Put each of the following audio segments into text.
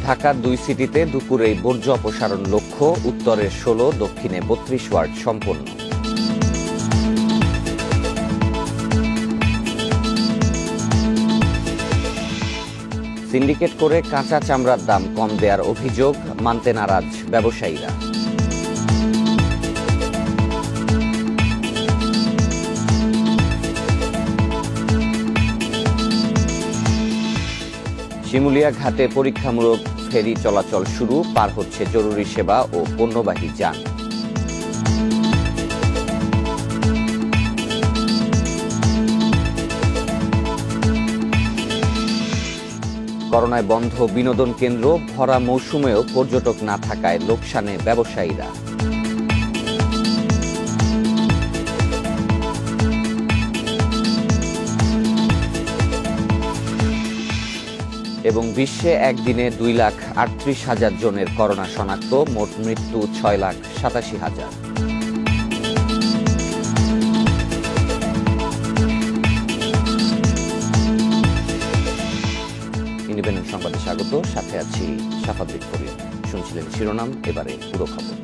ঢাকার 2 সিটিতে দুপুরেই বর্জ্য অপসারণ লক্ষ্য, উত্তরের 16, দক্ষিণে 32 ওয়ার্ড সম্পন্ন। সিন্ডিকেট করে কাঁচা চামড়ার দাম কম দেওয়ার অভিযোগ, মানতে নারাজ ব্যবসায়ীরা। শিমুলিয়া ঘাটে পরীক্ষামূলক ফেরি চলাচল শুরু, পার হচ্ছে জরুরি সেবা ও পণ্যবাহী যান। করোনায় বন্ধ বিনোদন কেন্দ্র, ভরা মৌসুমেও পর্যটক না থাকায় লোকসানে ব্যবসায়ীরা। এবং বিশ্বে একদিনে 2,38,000 জনের করোনা শনাক্ত, মোট মৃত্যু 6,87,000। ইন্ডিপেন্ডেন্ট সংবাদে স্বাগত, সাথে আছি শাফাদ্দিন করিম। শুনছিলেন শিরোনাম, এবারে পুরো খবর।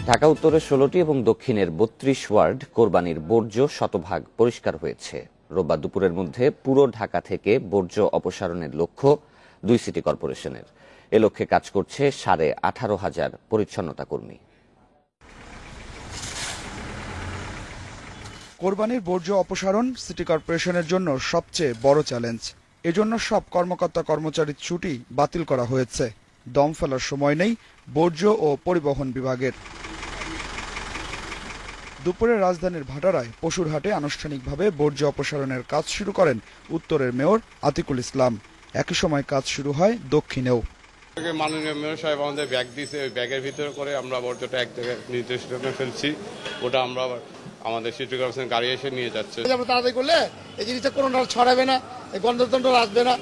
ঢাকা উত্তরের 16টি এবং দক্ষিণের 32 ওয়ার্ড কোরবানির বর্জ্য শতভাগ পরিষ্কার হয়েছে। রোববার দুপুরের মধ্যে পুরো ঢাকা থেকে বর্জ্য অপসারণের লক্ষ্য 2 সিটি কর্পোরেশনের। এ লক্ষ্যে কাজ করছে 18,500 পরিচ্ছন্নতা কর্মী। কোরবানির বর্জ্য অপসারণ সিটি কর্পোরেশনের জন্য সবচেয়ে বড় চ্যালেঞ্জ। এজন্য সব কর্মকর্তা কর্মচারীর ছুটি বাতিল করা হয়েছে। দম ফেলার সময় নেই বর্জ্য ও পরিবহন বিভাগের। দুপুরে রাজধানীর ভাটারায় পশুরহাটে আনুষ্ঠানিকভাবে বর্জ্য অপসারণের কাজ শুরু করেন উত্তরের মেয়র আতিকুল ইসলাম। একই সময় কাজ শুরু হয় দক্ষিণেও। মাননীয় মেয়র সাহেব আমাদের ব্যাগ দিয়েছে, ওই ব্যাগের ভিতরে করে আমরা বর্জ্যটা এক জায়গায় নির্দিষ্ট ফেলছি। ওটা আমরা আমাদের সিটি কর্পোরেশন গাড়ি এসে নিয়ে যাচ্ছে। তাড়াতাড়ি করলে এই জিনিসটা কোনো ছড়াবে না, গন্ধ আসবে না।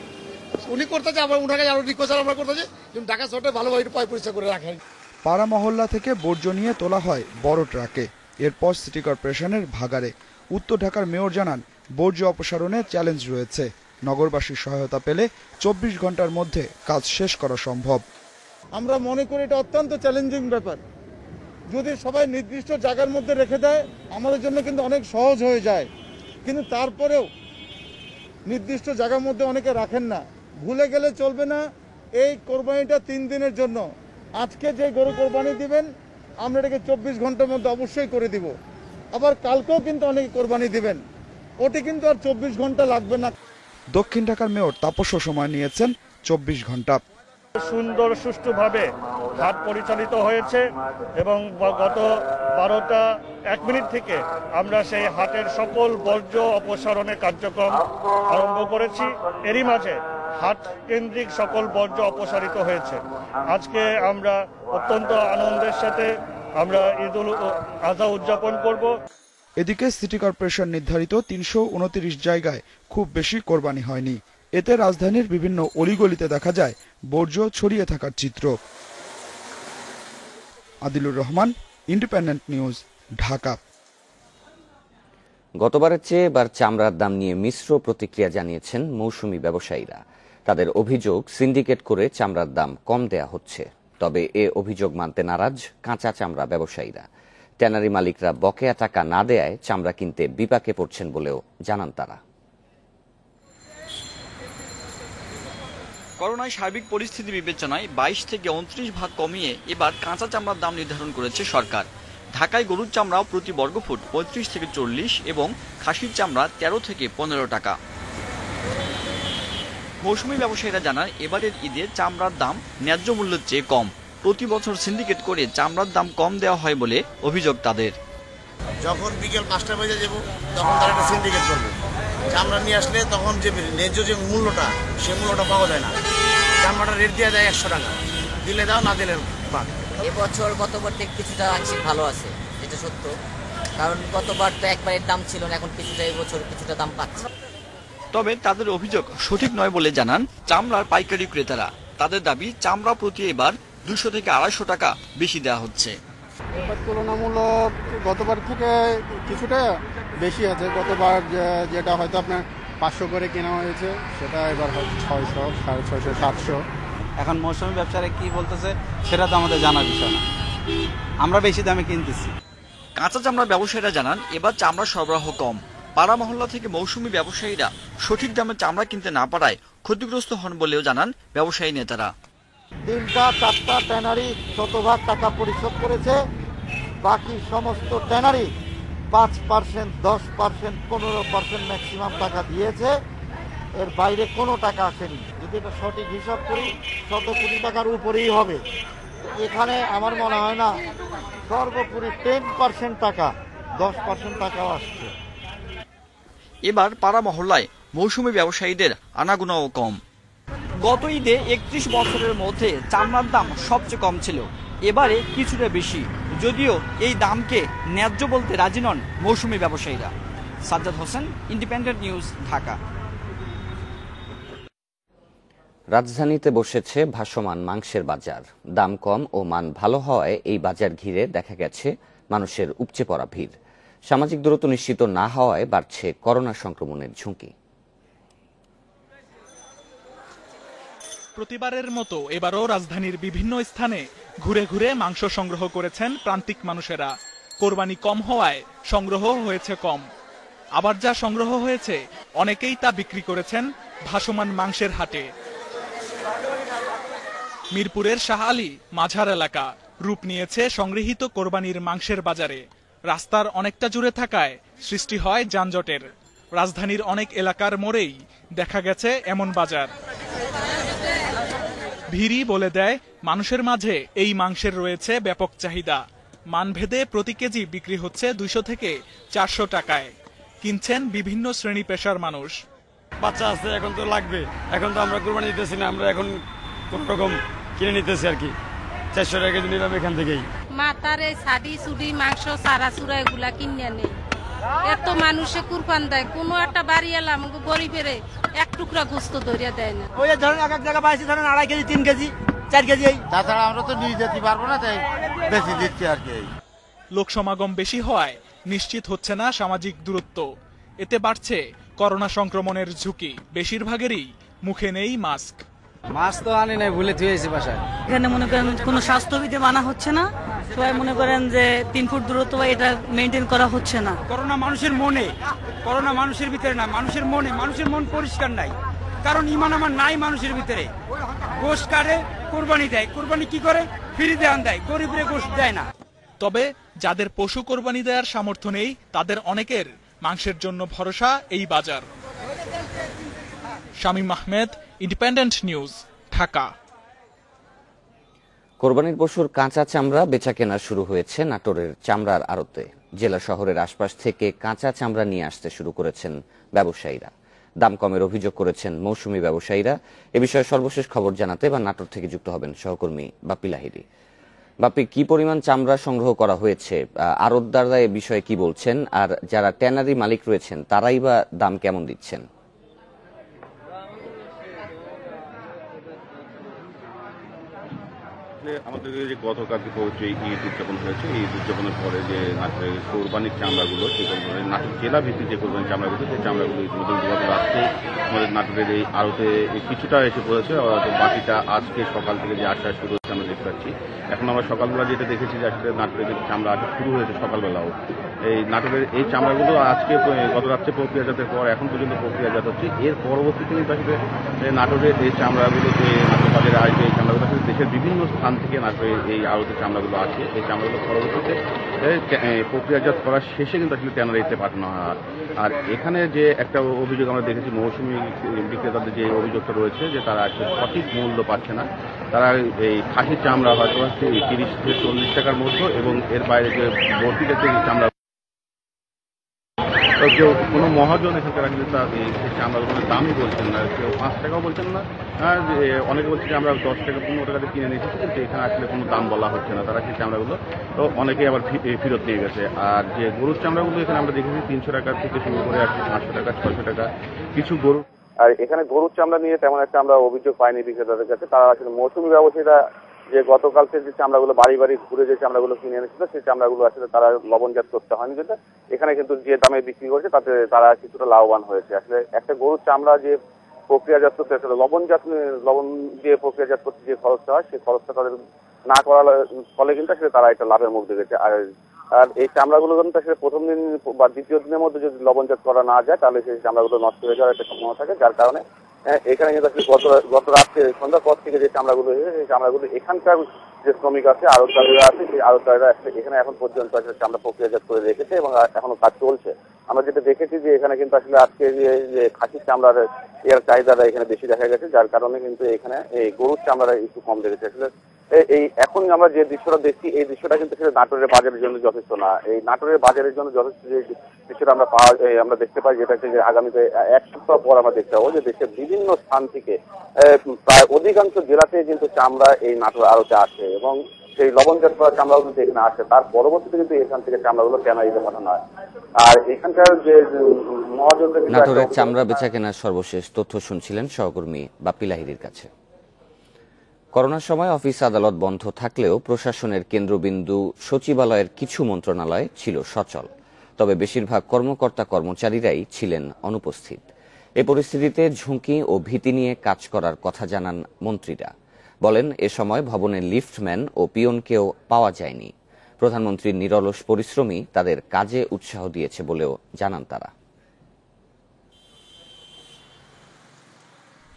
উনি করতেছে, আমরা উনাকে আরো রিকোয়েস্ট আমরা করতেছি ঢাকা শহরে ভালোভাবে পরিষ্কার করে রাখেন। পাড়া মহল্লা থেকে বর্জ্য নিয়ে তোলা হয় বড় ট্রাকে, এরপর সিটি কর্পোরেশনের ভাগাড়ে। উত্তর ঢাকার মেয়র জানান, বর্জ্য অপসারণে চ্যালেঞ্জ রয়েছে। নগরবাসীর সহায়তা পেলে 24 ঘন্টার মধ্যে কাজ শেষ করা সম্ভব। আমরা মনে করি এটা অত্যন্ত চ্যালেঞ্জিং ব্যাপার। যদি সবাই নির্দিষ্ট জায়গার মধ্যে রেখে দেয় আমাদের জন্য কিন্তু অনেক সহজ হয়ে যায়, কিন্তু তারপরেও নির্দিষ্ট জায়গার মধ্যে অনেকে রাখেন না। ভুলে গেলে চলবে না, এই কোরবানিটা 3 দিনের জন্য। আজকে যে গরু কোরবানি দিবেন আমরা এটাকে 24 ঘন্টার মধ্যে অবশ্যই করে দিব। আবার কালকেও কিন্তু অনেকে কোরবানি দিবেন, ওটি কিন্তু আর 24 ঘন্টা লাগবে না। দক্ষিণ ঢাকার মেয়র তাপস্য সময় নিয়েছেন 24 ঘন্টা। সুন্দর সুষ্ঠুভাবে হাট পরিচালিত হয়েছে এবং গত 12টা 1 মিনিট থেকে আমরা সেই হাটের সকল বর্জ্য অপসারণের কার্যক্রম আরম্ভ করেছি। এরই মাঝে হাট কেন্দ্রিক সকল বর্জ্য অপসারিত হয়েছে। আজকে আমরা অত্যন্ত আনন্দের সাথে আমরা ঈদুল আজহা উদযাপন করব। এদিকে সিটি কর্পোরেশন নির্ধারিত 329 জায়গায় খুব বেশি কোরবানি হয়নি। এতে রাজধানীর বিভিন্ন অলিগলিতে দেখা যায় বর্জ্য ছড়িয়ে থাকার চিত্র। Adilur Rahman, independent news, Dhaka. গতবারের চেয়ে এবার চামড়ার দাম নিয়ে মিশ্র প্রতিক্রিয়া জানিয়েছেন মৌসুমী ব্যবসায়ীরা। তাদের অভিযোগ, সিন্ডিকেট করে চামড়ার দাম কম দেয়া হচ্ছে। তবে এ অভিযোগ মানতে নারাজ কাঁচা চামড়া ব্যবসায়ীরা। ট্যানারি মালিকরা বকেয়া টাকা না দেয়ায় চামড়া কিনতে বিপাকে পড়ছেন বলেও জানান তারা। করোনায় সার্বিক পরিস্থিতি বিবেচনায় 22 থেকে 29 ভাগ কমিয়ে এবার কাঁচা চামড়ার দাম নির্ধারণ করেছে সরকার। ঢাকায় গরুর চামড়াও প্রতি বর্গফুট 35 থেকে 40 এবং খাসির চামড়া 13 থেকে 15 টাকা। মৌসুমী ব্যবসায়ীরা জানান, এবারের ঈদে চামড়ার দাম ন্যায্য মূল্যের চেয়ে কম। প্রতি বছর সিন্ডিকেট করে চামড়ার দাম কম দেওয়া হয় বলে অভিযোগ তাদের। যখন বিকেল 5টা বাজে যাব তখন তারা একটা সিন্ডিকেট করবে। চামড়া নিয়ে আসলে তখন যে ন্যায্য যে মূল্যটা, সে মূল্যটা পাওয়া যায় না। চামড়াটা রেট দেওয়া যায় 100 টাকা, দিলে দাও, না দিলে বাদ। এবছর গতবার থেকে কিছুটা আংশিক ভালো আছে, এটা সত্য। কারণ গতবার তো একবারের দাম ছিল না, এখন কিছুটা এবছর কিছুটা দাম পাচ্ছে। তবে তাদের অভিযোগ সঠিক নয় বলে জানান চামড়ার পাইকারি ক্রেতারা। তাদের দাবি, চামড়া প্রতি এবার 200 থেকে 250 টাকা বেশি দেওয়া হচ্ছে। তুলনামূলক গতবার থেকে কিছুটা বেশি আছে। গতবার যেটা হয়তো আপনার 500 করে কেনা হয়েছে সেটা এবার হয়তো 600, 650, 700। এখন মৌসুমী ব্যবসায়ীরা কি বলতেছে সেটা তো আমাদের জানার বিষয় না, আমরা বেশি দামে কিনতেছি। কাঁচা চামড়া ব্যবসায়ীরা জানান এবার চামড়া সরবরাহ কম। পাড়া মহল্লা থেকে মৌসুমী ব্যবসায়ীরা সঠিক দামে চামড়া কিনতে না পারায় ক্ষতিগ্রস্ত হন বলেও জানান ব্যবসায়ী নেতারা। 3-4টা ট্যানারি শতভাগ টাকা পরিশোধ করেছে, বাকি সমস্ত ট্যানারি 5%, 10%, 15% ম্যাক্সিমাম টাকা দিয়েছে, এর বাইরে কোনো টাকা আসেনি। যদি এটা সঠিক হিসাব করি 100 কোটি টাকার উপরেই হবে। এখানে আমার মনে হয় না, সর্বোপরি 10% টাকা, 10% টাকাও আসছে। এবার পাড়া মহল্লায় মৌসুমী ব্যবসায়ীদের আনাগোনাও কম। গত ঈদে 31 বছরের মধ্যে চামড়ার দাম সবচেয়ে কম ছিল, এবারে কিছুটা বেশি, যদিও এই দামকে ন্যায্য বলতে রাজি নন মৌসুমী ব্যবসায়ীরা। Sajjad Hossain, independent news, Dhaka. রাজধানীতে বসেছে ভাসমান মাংসের বাজার। দাম কম ও মান ভালো হওয়ায় এই বাজার ঘিরে দেখা গেছে মানুষের উপচে পড়া ভিড়। সামাজিক দূরত্ব নিশ্চিত না হওয়ায় বাড়ছে করোনা সংক্রমণের ঝুঁকি। প্রতিবারের মতো এবারও রাজধানীর বিভিন্ন স্থানে ঘুরে ঘুরে মাংস সংগ্রহ করেছেন প্রান্তিক মানুষেরা। কোরবানি কম হওয়ায় সংগ্রহ হয়েছে কম, আবার যা সংগ্রহ হয়েছে অনেকেই তা বিক্রি করেছেন ভাসমান মাংসের হাটে। মিরপুরের শাহ আলী মাঝার এলাকা রূপ নিয়েছে সংগৃহীত কোরবানির মাংসের বাজারে। রাস্তার অনেকটা জুড়ে থাকায় সৃষ্টি হয় যানজটের। রাজধানীর অনেক এলাকার মোড়েই দেখা গেছে এমন বাজার। ভিড়ই বলে দেয় মানুষের মাঝে এই মাংসের রয়েছে ব্যাপক চাহিদা। মানভেদে প্রতি কেজি বিক্রি হচ্ছে 200 থেকে 400 টাকায়। কিনছেন বিভিন্ন শ্রেণী পেশার মানুষ। বাচ্চা আছে, এখন তো লাগবে, এখন তো আমরা কোরবানি দিতেছি না, আমরা এখন কোন রকম কিনে নিতেছি আর কি। 400 টাকা কেজি নিলাম এখান থেকেই। মাথার এই ছাড়ি চুড়ি মাংস সারা চুরা এগুলা কিনে নেই। এত মানুষে কুরবান দেয়, কোনো একটা বাড়ি এলাম গরিবের এক টুকরা গোস্ত ধরিয়া দেয় না। ওই ধরেন এক জায়গা পাইছি ধরেন 2.5 কেজি 3 কেজি 4 কেজি। তাছাড়া আমরা তো নিয়ে যেতে পারবো না, তাই বেশি দিচ্ছি আর কি। লোক সমাগম বেশি হওয়ায় নিশ্চিত হচ্ছে না সামাজিক দূরত্ব। এতে বাড়ছে করোনা সংক্রমণের ঝুঁকি। বেশিরভাগেরই মুখে নেই মাস্ক। মাছ তো আনি নাই, ভুলে থুয়েছি বাসায়। এখানে মনে করেন কোনো স্বাস্থ্যবিধি মানা হচ্ছে না, সবাই মনে করেন যে 3 ফুট দূরত্ব এটা মেনটেন করা হচ্ছে না। করোনা মানুষের মনে, করোনা মানুষের ভিতরে না, মানুষের মনে। মানুষের মন পরিষ্কার নাই, কারণ ইমান আমার নাই মানুষের ভিতরে। গোশত কাটে, কোরবানি দেয়, কোরবানি কি করে ফ্রি দেন দেয়, গরিবরে গোশত দেয় না। তবে যাদের পশু কোরবানি দেওয়ার সামর্থ্য নেই তাদের অনেকের মাংসের জন্য ভরসা এই বাজার। Shamim Ahmed, independent news, Dhaka. কোরবানির পশুর কাঁচা চামড়া বেচাকেনা শুরু হয়েছে নাটোরের চামড়ার আড়তে। জেলা শহরের আশপাশ থেকে কাঁচা চামড়া নিয়ে আসতে শুরু করেছেন ব্যবসায়ীরা। দাম কমের অভিযোগ করেছেন মৌসুমী ব্যবসায়ীরা। এ বিষয়ে সর্বশেষ খবর জানাতে এবার নাটোর থেকে যুক্ত হবেন সহকর্মী বাপ্পি লাহিড়ী। বাপ্পি, কি পরিমাণ চামড়া সংগ্রহ করা হয়েছে, আড়তদাররা এ বিষয়ে কি বলছেন, আর যারা ট্যানারি মালিক রয়েছেন তারাই বা দাম কেমন দিচ্ছেন? আমাদের যে গতকালকে যে ঈদ উদযাপন হয়েছে, এই ঈদ উদযাপনের পরে যে কোরবানির চামড়াগুলো, সেই নাটোর জেলা ভিত্তিক যে কোরবানির চামড়াগুলো, সেই চামড়াগুলো ইতিমধ্যে গত রাত্রে আমাদের নাটোরের এই আড়তে কিছুটা এসে পড়েছে। বাকিটা আজকে সকাল থেকে যে আসা শুরু হচ্ছে আমরা দেখতে পাচ্ছি। এখন আমরা সকালবেলা যেটা দেখেছি যে আসলে নাটোরের যে চামড়া আসা শুরু হয়েছে সকালবেলাও, এই নাটোরের এই চামড়াগুলো আজকে গত রাত্রে প্রক্রিয়াজাতের পর এখন পর্যন্ত প্রক্রিয়াজাত হচ্ছে। এর পরবর্তীতে কিন্তু আসলে নাটোরের এই চামড়াগুলো, যে নাটোর বাজারে আসবে এই চামড়াগুলো আসলে দেশের বিভিন্ন স্থান থেকে নাটোরের এই আড়তে চামড়াগুলো আসে। এই চামড়াগুলো পরবর্তীতে প্রক্রিয়াজাত করার শেষে কিন্তু আসলে ট্যানারিতে পাঠানো হয়। আর এখানে যে একটা অভিযোগ আমরা দেখেছি, মৌসুমী বিক্রেতাদের যে অভিযোগটা রয়েছে যে তারা আসলে সঠিক মূল্য পাচ্ছে না। তারা এই খাসির চামড়া হয়তো 30 থেকে 40 টাকার মধ্যে, এবং এর বাইরে যে বর্তিতে যে চামড়া, কেউ কোনো মহাজন এখানকার আসলে তার এই চামড়াগুলোর দামই বলছেন না, কেউ 5 টাকাও বলছেন না, আর অনেকে বলছে যে আমরা 10 টাকা 15 টাকাতে কিনে নিয়েছি, কিন্তু এখানে আসলে কোনো দাম বলা হচ্ছে না। তারা সেই চামড়াগুলো তো অনেকেই আবার ফেরত নিয়ে গেছে। আর যে গরুর চামড়াগুলো এখানে আমরা দেখেছি 300 টাকা থেকে শুরু করে আসছে 500 টাকা 600 টাকা কিছু গরু। আর এখানে গরুর চামড়া নিয়ে তেমন একটা আমরা অভিযোগ পাইনি বিক্রেতাদের কাছে। তারা আসলে মৌসুমী ব্যবসায়ীরা যে গতকালকে যে চামড়াগুলো বাড়ি বাড়ি ঘুরে যে চামড়াগুলো কিনে এনেছিল, সেই চামড়াগুলো আসলে তারা লবণজাত করতে হয়নি, যেটা এখানে কিন্তু যে দামে বিক্রি করছে তাতে তারা কিছুটা লাভবান হয়েছে। আসলে একটা গরুর চামড়া যে প্রক্রিয়াজাত লবণ দিয়ে প্রক্রিয়াজাত করতে যে খরচটা হয় সেই খরচটা তাদের না করার ফলে কিন্তু আসলে তারা একটা লাভের মুখ দেখেছে। আর এই চামড়াগুলো কিন্তু আসলে প্রথম দিন বা দ্বিতীয় দিনের মধ্যে যদি লবণজাত করা না যায় তাহলে সেই চামড়াগুলো নষ্ট হয়ে যাওয়ার একটা সম্ভাবনা থাকে, যার কারণে এখানে কিন্তু আসলে গত রাত্রে সন্ধ্যার পর থেকে যে চামড়াগুলো সেই চামড়াগুলো এখানকার যে শ্রমিক আছে আড়তদারেরা আছে সেই আড়তদারেরা এখানে এখন পর্যন্ত আসলে চামড়া প্রক্রিয়াজাত করে রেখেছে এবং এখনো কাজ চলছে। আমরা যেটা দেখেছি যে এখানে কিন্তু আসলে আজকে যে খাসির চামড়ার এর চাহিদাটা এখানে বেশি দেখা গেছে, যার কারণে কিন্তু এখানে এই গরুর চামড়াটা একটু কম দেখেছে। আসলে এই এখন আমরা যে দৃশ্যটা দেখছি এই দৃশ্যটা কিন্তু আসলে নাটোরের বাজারের জন্য যথেষ্ট না। এই নাটোরের বাজারের জন্য যথেষ্ট যে দৃশ্যটা আমরা দেখতে পাই, যেটা হচ্ছে যে আগামীতে এক সপ্তাহ পর আমরা দেখতে পাবো যে দেশের বিভিন্ন স্থান থেকে প্রায় অধিকাংশ জেলাতে কিন্তু চামড়া এই নাটোর আড়তে আসে এবং সেই লবণজাত করা চামড়াগুলো কিন্তু এখানে আসে। তার পরবর্তীতে কিন্তু এখান থেকে চামড়াগুলো ট্যানারিতে পাঠানো হয়। আর এখানকার যে নাটোরের চামড়া বেচা কেনার সর্বশেষ তথ্য শুনছিলেন সহকর্মী বাপ্পি লাহিড়ীর কাছে। করোনার সময় অফিস আদালত বন্ধ থাকলেও প্রশাসনের কেন্দ্রবিন্দু সচিবালয়ের কিছু মন্ত্রণালয় ছিল সচল, তবে বেশিরভাগ কর্মকর্তা কর্মচারীরাই ছিলেন অনুপস্থিত। এ পরিস্থিতিতে ঝুঁকি ও ভীতি নিয়ে কাজ করার কথা জানান মন্ত্রীরা। বলেন, এ সময় ভবনের লিফটম্যান ও পিয়নকেও পাওয়া যায়নি। প্রধানমন্ত্রীর নিরলস পরিশ্রমই তাদের কাজে উৎসাহ দিয়েছে বলেও জানান তারা।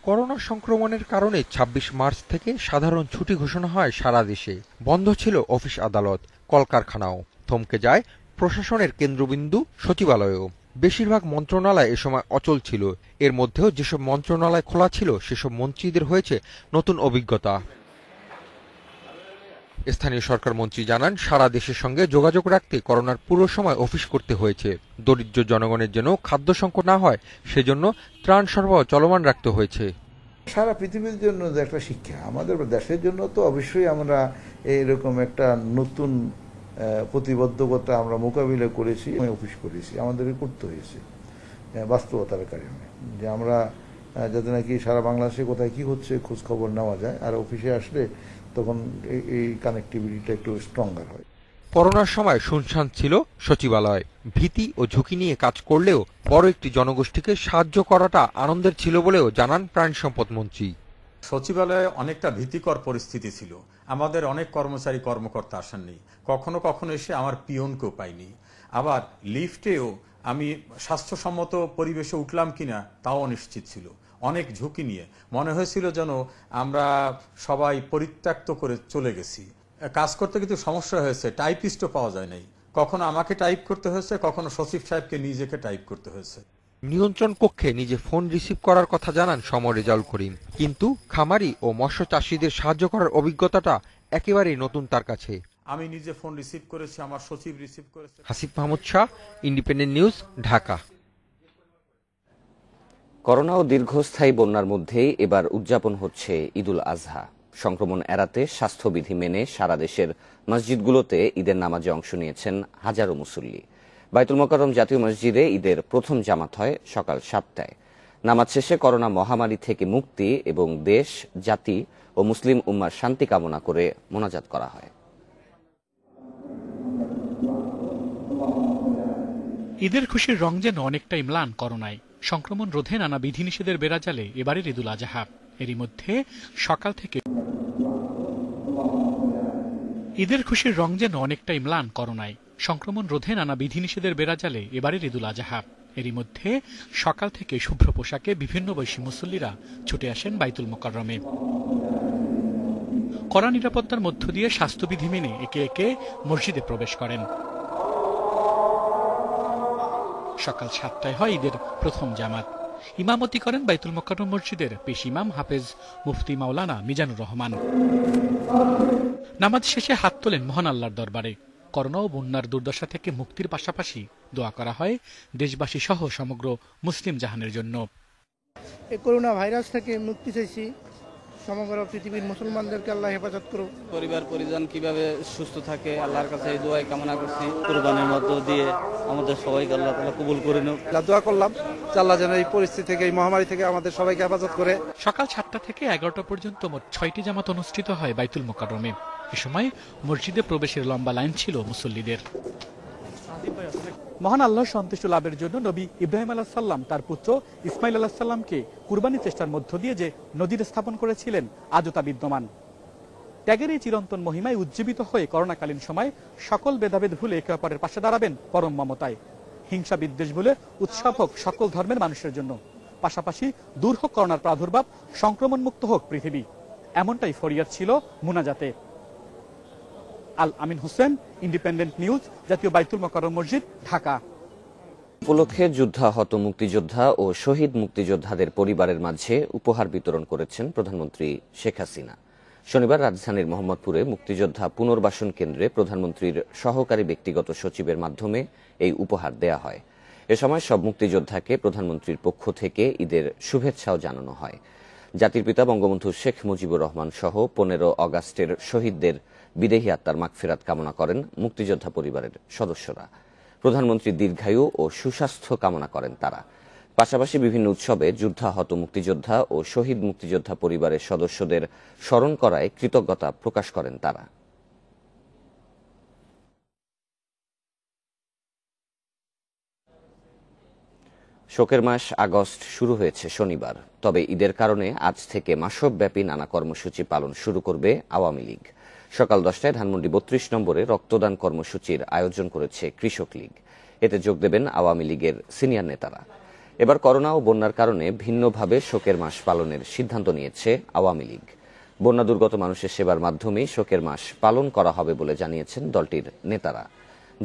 করোনা সংক্রমণের কারণে ২৬ মার্চ থেকে সাধারণ ছুটি ঘোষণা হয় সারা দেশে। বন্ধ ছিল অফিস আদালত, কলকারখানাও। থমকে যায় প্রশাসনের কেন্দ্রবিন্দু সচিবালয়ও। বেশিরভাগ মন্ত্রণালয় এ সময় অচল ছিল। এর মধ্যেও যেসব মন্ত্রণালয় খোলা ছিল সেসব মন্ত্রীদের হয়েছে নতুন অভিজ্ঞতা। স্থানীয় সরকার মন্ত্রী জানান, সারা দেশের সঙ্গে যোগাযোগ রাখতে করোনার পুরো সময় অফিস করতে হয়েছে। দরিদ্র জনগণের জন্য খাদ্য সংকট না হয় সেজন্য ত্রাণ সরবরাহ চলমান রাখতে হয়েছে। সারা পৃথিবীর জন্য একটা শিক্ষা, আমাদের দেশের জন্য তো অবশ্যই আমরা এরকম একটা নতুন প্রতিবদ্ধকতা আমরা মোকাবিলা করেছি, অফিস করেছি, আমাদেরকে করতে হয়েছে বাস্তবতার কারণে, যে আমরা যাতে নাকি সারা বাংলাদেশে কোথায় কি হচ্ছে খোঁজ খবর নেওয়া যায়, আর অফিসে আসলে তখন এই কানেক্টিভিটিটা একটু স্ট্রঙ্গার হয়। করোনার সময় শুনশান ছিল সচিবালয়। ভীতি ও ঝুঁকি নিয়ে কাজ করলেও বড় একটি জনগোষ্ঠীকে সাহায্য করাটা আনন্দের ছিল বলেও জানান প্রাণী সম্পদ মন্ত্রী। সচিবালয়ে অনেকটা ভীতিকর পরিস্থিতি ছিল। আমাদের অনেক কর্মচারী কর্মকর্তা আসেননি, কখনো কখনো এসে আমার পিয়নকেও পাইনি। আবার লিফটেও আমি স্বাস্থ্যসম্মত পরিবেশে উঠলাম কিনা তাও অনিশ্চিত ছিল। অনেক ঝুঁকি নিয়ে মনে হয়েছিল যেন আমরা সবাই পরিত্যক্ত করে চলে গেছি। কাজ করতে কিন্তু সমস্যা হয়েছে, টাইপিস্টও পাওয়া যায় নাই। কখনো আমাকে টাইপ করতে হয়েছে, কখনো সচিব সাহেবকে নিজেকে টাইপ করতে হয়েছে। নিয়ন্ত্রণ কক্ষে নিজে ফোন রিসিভ করার কথা জানান সমর রেজাউল করিম। কিন্তু খামারি ও মৎস্য চাষীদের সাহায্য করার অভিজ্ঞতাটা একেবারেই নতুন তার কাছে। আমি নিজে ফোন রিসিভ করেছি, আমার সচিব রিসিভ করেছে। Hasib Mahmud Shah, independent news, Dhaka. Corona ও দীর্ঘস্থায়ী বন্যার মধ্যেই এবার উদযাপন হচ্ছে ঈদুল আজহা। সংক্রমণ এড়াতে স্বাস্থ্যবিধি মেনে সারা দেশের মসজিদগুলোতে ঈদের নামাজে অংশ নিয়েছেন হাজারো মুসল্লি। বাইতুল মোকাররম জাতীয় মসজিদে ঈদের প্রথম জামাত হয় সকাল ৭টায়। নামাজ শেষে করোনা মহামারী থেকে মুক্তি এবং দেশ, জাতি ও মুসলিম উম্মার শান্তি কামনা করে মোনাজাত করা হয়। ঈদের খুশির রং যেন অনেকটাই ম্লান করোনায়। সংক্রমণ রোধে নানা বিধিনিষেধের বেড়াজালে এবারের ঈদুল আজহা। এরই মধ্যে সকাল থেকে ঈদের খুশির রং যেন অনেকটাই ম্লান করোনায়। সংক্রমণ রোধে নানা বিধিনিষেধের বেড়াজালে এবারের ঈদুল আজহা। এরই মধ্যে সকাল থেকে শুভ্র পোশাকে বিভিন্ন বয়সী মুসল্লিরা ছুটে আসেন বাইতুল মোকাররমে। কড়া নিরাপত্তার মধ্য দিয়ে স্বাস্থ্যবিধি মেনে একে একে মসজিদে প্রবেশ করেন। সকাল ৭টায় হয় ঈদের প্রথম জামাত। ইমামতি করেন বাইতুল মোকাররম মসজিদের পেশ ইমাম হাফেজ মুফতি মাওলানা মিজানুর রহমান। নামাজ শেষে হাত তোলেন মহান আল্লাহর দরবারে। করোনা ও বন্যার দুর্দশা থেকে মুক্তির পাশাপাশি দোয়া করা হয় দেশবাসী সহ সমগ্র মুসলিম জাহানের জন্য। এই করোনা ভাইরাস থেকে মুক্তি চাইছি, সমগ্র পৃথিবীর মুসলমানদেরকে আল্লাহ হেফাজত করুক। পরিবার পরিজন কিভাবে সুস্থ থাকে আল্লাহর কাছে এই দোয়া কামনা করছি। কুরবানির মধ্য দিয়ে আমাদের সবাইকে আল্লাহ তাআলা কবুল করে নিক। দোয়া করলাম আল্লাহ যেন এই পরিস্থিতি থেকে, এই মহামারী থেকে আমাদের সবাইকে হেফাজত করে। সকাল ৭টা থেকে ১১টা পর্যন্ত মোট ৬টি জামাত অনুষ্ঠিত হয় বাইতুল মোকাররমে। এ সময় মসজিদে প্রবেশের লম্বা লাইন ছিল মুসল্লিদের। মহান আল্লাহর সন্তুষ্ট লাভের জন্য নবী ইব্রাহিম আলাইহিস সালাম তার পুত্র ইসমাইল আলাইহিস সালামকে কুরবানির চেষ্টার মধ্য দিয়ে যে নদীর স্থাপন করেছিলেন আজও তা বিদ্যমান। ত্যাগের এই চিরন্তন মহিমায় উজ্জীবিত হয়ে করোনাকালীন সময় সকল ভেদাভেদ ভুলে একে অপরের পাশে দাঁড়াবেন পরম মমতায়। হিংসা বিদ্বেষ ভুলে উৎসব হোক সকল ধর্মের মানুষের জন্য, পাশাপাশি দূর হোক করোনার প্রাদুর্ভাব, সংক্রমণ মুক্ত হোক পৃথিবী, এমনটাই ফরিয়াদ ছিল মুনাজাতে। আল আমিন হোসেন, ইন্ডিপেন্ডেন্ট নিউজ, জাতীয় বাইতুল মোকাররম মসজিদ, ঢাকা। উপলক্ষে যুদ্ধাহত মুক্তিযোদ্ধা ও শহীদ মুক্তিযোদ্ধাদের পরিবারের মাঝে উপহার বিতরণ করেছেন প্রধানমন্ত্রী শেখ হাসিনা। শনিবার রাজধানীর মোহাম্মদপুরে মুক্তিযোদ্ধা পুনর্বাসন কেন্দ্রে প্রধানমন্ত্রীর সহকারী ব্যক্তিগত সচিবের মাধ্যমে এই উপহার দেয়া হয়। এ সময় সব মুক্তিযোদ্ধাকে প্রধানমন্ত্রীর পক্ষ থেকে ঈদের শুভেচ্ছাও জানানো হয়। জাতির পিতা বঙ্গবন্ধু শেখ মুজিবুর রহমান সহ 15 আগস্টের শহীদদের বিদেহী আত্মার মাগফিরাত কামনা করেন মুক্তিযোদ্ধা পরিবারের সদস্যরা। প্রধানমন্ত্রী দীর্ঘায়ু ও সুস্বাস্থ্য কামনা করেন তারা। পাশাপাশি বিভিন্ন উৎসবে যুদ্ধাহত মুক্তিযোদ্ধা ও শহীদ মুক্তিযোদ্ধা পরিবারের সদস্যদের স্মরণ করায় কৃতজ্ঞতা প্রকাশ করেন তারা। শোকের মাস আগস্ট শুরু হয়েছে শনিবার। তবে ঈদের কারণে আজ থেকে মাসব্যাপী নানা কর্মসূচি পালন শুরু করবে আওয়ামী লীগ। সকাল 10টায় ধানমন্ডি 32 নম্বরে রক্তদান কর্মসূচির আয়োজন করেছে কৃষক লীগ। এতে যোগ দেবেন আওয়ামী লীগের সিনিয়র নেতারা। এবার করোনা ও বন্যার কারণে ভিন্নভাবে শোকের মাস পালনের সিদ্ধান্ত নিয়েছে আওয়ামী লীগ। বন্যা দুর্গত মানুষের সেবার মাধ্যমেই শোকের মাস পালন করা হবে বলে জানিয়েছেন দলটির নেতারা।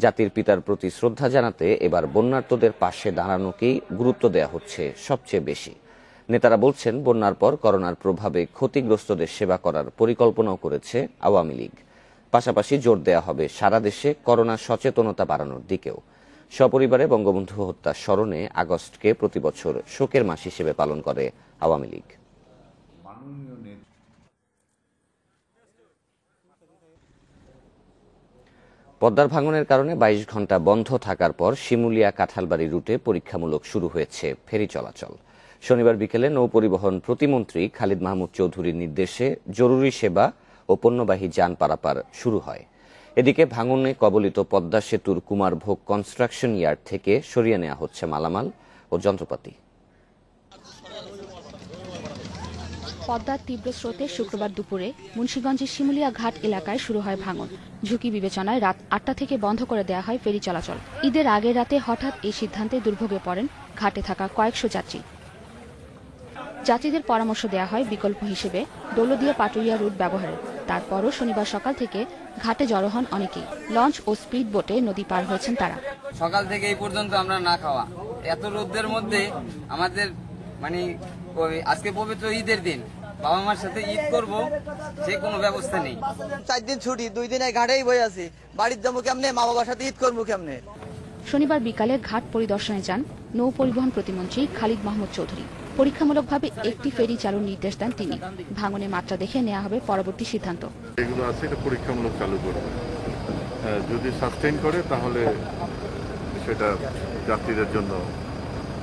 জাতির পিতার প্রতি শ্রদ্ধা জানাতে এবার বন্যার্তদের পাশে দাঁড়ানোকেই গুরুত্ব দেওয়া হচ্ছে সবচেয়ে বেশি। নেতারা বলছেন, বন্যার পর করোনার প্রভাবে ক্ষতিগ্রস্তদের সেবা করার পরিকল্পনাও করেছে আওয়ামী লীগ। পাশাপাশি জোর দেওয়া হবে সারা দেশে করোনা সচেতনতা বাড়ানোর দিকেও। সপরিবারে বঙ্গবন্ধু হত্যার স্মরণে আগস্টকে প্রতিবছর শোকের মাস হিসেবে পালন করে আওয়ামী লীগ। পদ্মার ভাঙনের কারণে 22 ঘণ্টা বন্ধ থাকার পর শিমুলিয়া কাঁঠালবাড়ি রুটে পরীক্ষামূলক শুরু হয়েছে ফেরি চলাচল। শনিবার বিকেলে নৌপরিবহন প্রতিমন্ত্রী খালিদ মাহমুদ চৌধুরীর নির্দেশে জরুরি সেবা ও পণ্যবাহী যান পারাপার শুরু হয়। এদিকে ভাঙনে কবলিত পদ্মা সেতুর কুমারভোগ কনস্ট্রাকশন ইয়ার্ড থেকে সরিয়ে নেওয়া হচ্ছে মালামাল ও যন্ত্রপাতি। পদ্মার তীব্র স্রোতে শুক্রবার দুপুরে মুন্সিগঞ্জের শিমুলিয়া ঘাট এলাকায় শুরু হয় ভাঙন। ঝুঁকি বিবেচনায় রাত 8টা থেকে বন্ধ করে দেওয়া হয় ফেরি চলাচল। ঈদের আগের রাতে হঠাৎ এই সিদ্ধান্তে দুর্ভোগে পড়েন ঘাটে থাকা কয়েকশো যাত্রী। যাত্রীদের পরামর্শ দেওয়া হয় বিকল্প হিসেবে দৌলদিয়া পাটুরিয়া রুট ব্যবহারের। তারপরও শনিবার সকাল থেকে ঘাটে জড়ো হন অনেকেই। লঞ্চ ও স্পিড বোটে নদী পার হয়েছেন তারা। সকাল থেকে এই পর্যন্ত আমরা না খাওয়া, এত রোদের মধ্যে আমাদের আজকে পবিত্র ঈদের দিন, বাবা মার সাথে ঈদ করব, সে কোনো ব্যবস্থা নেই। 4 দিন ছুটি, 2 দিন ঘাটেই বই আছি, বাড়ির যাবো কেমনে, মা বাবার সাথে ঈদ করবো কেমনে। শনিবার বিকালে ঘাট পরিদর্শনে যান নৌ পরিবহন প্রতিমন্ত্রী খালিদ মাহমুদ চৌধুরী। পরীক্ষামূলকভাবে একটি ফেরি চালুর নির্দেশ দেন তিনি। ভাঙনের মাত্রা দেখে নেওয়া হবে পরবর্তী সিদ্ধান্ত। এগুলো আছে, এটা পরীক্ষামূলক চালু করবে, যদি সাস্টেইন করে তাহলে সেটা যাত্রীদের জন্য